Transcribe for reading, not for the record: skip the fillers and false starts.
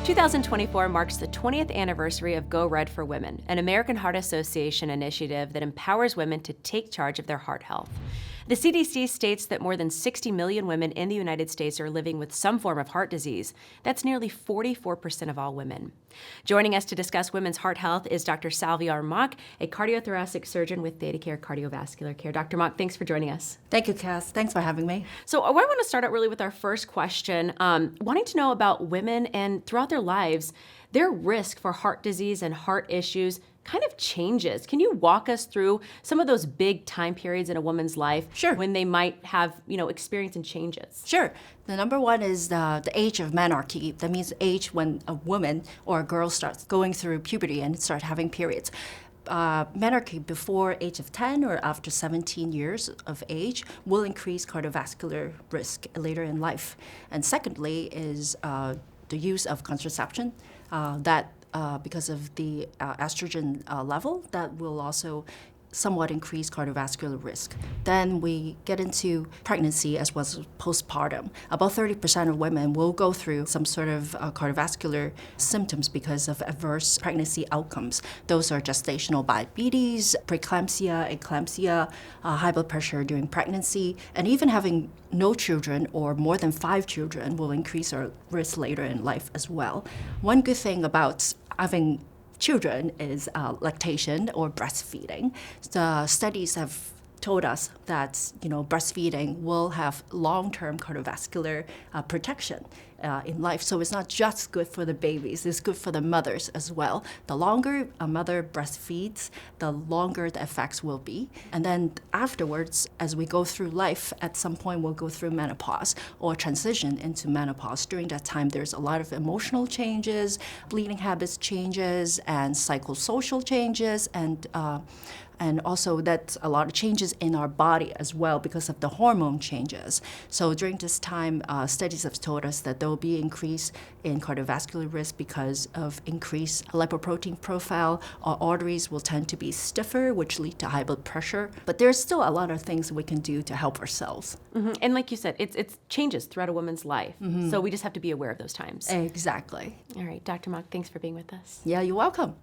2024 marks the 20th anniversary of Go Red for Women, an American Heart Association initiative that empowers women to take charge of their heart health. The CDC states that more than 60 million women in the United States are living with some form of heart disease. That's nearly 44% of all women. Joining us to discuss women's heart health is Dr. Salvior Mok, a cardiothoracic surgeon with ThedaCare Cardiovascular Care. Dr. Mok, thanks for joining us. Thank you, Cass. Thanks for having me. So I want to start out really with our first question, wanting to know about women and throughout their lives, their risk for heart disease and heart issues kind of changes. Can you walk us through some of those big time periods in a woman's life? Sure. When they might have, experiencing changes? Sure. The number one is the age of menarche. That means age when a woman or a girl starts going through puberty and start having periods. Menarche before age of 10 or after 17 years of age will increase cardiovascular risk later in life. And secondly is the use of contraception because of the estrogen level, that will also somewhat increase cardiovascular risk. Then we get into pregnancy as well as postpartum. About 30% of women will go through some sort of cardiovascular symptoms because of adverse pregnancy outcomes. Those are gestational diabetes, preeclampsia, eclampsia, high blood pressure during pregnancy, and even having no children or more than 5 children will increase our risk later in life as well. One good thing about having children is lactation or breastfeeding. The studies have told us that breastfeeding will have long-term cardiovascular protection in life. So it's not just good for the babies, it's good for the mothers as well. The longer a mother breastfeeds, the longer the effects will be. And then afterwards, as we go through life, at some point we'll go through menopause or transition into menopause. During that time, there's a lot of emotional changes, bleeding habits changes, and psychosocial changes, and also that's a lot of changes in our body as well because of the hormone changes. So during this time, studies have told us that there will be increase in cardiovascular risk because of increased lipoprotein profile. Our arteries will tend to be stiffer, which lead to high blood pressure. But there's still a lot of things we can do to help ourselves. Mm-hmm. And like you said, it's changes throughout a woman's life. Mm-hmm. So we just have to be aware of those times. Exactly. All right, Dr. Mok, thanks for being with us. Yeah, you're welcome.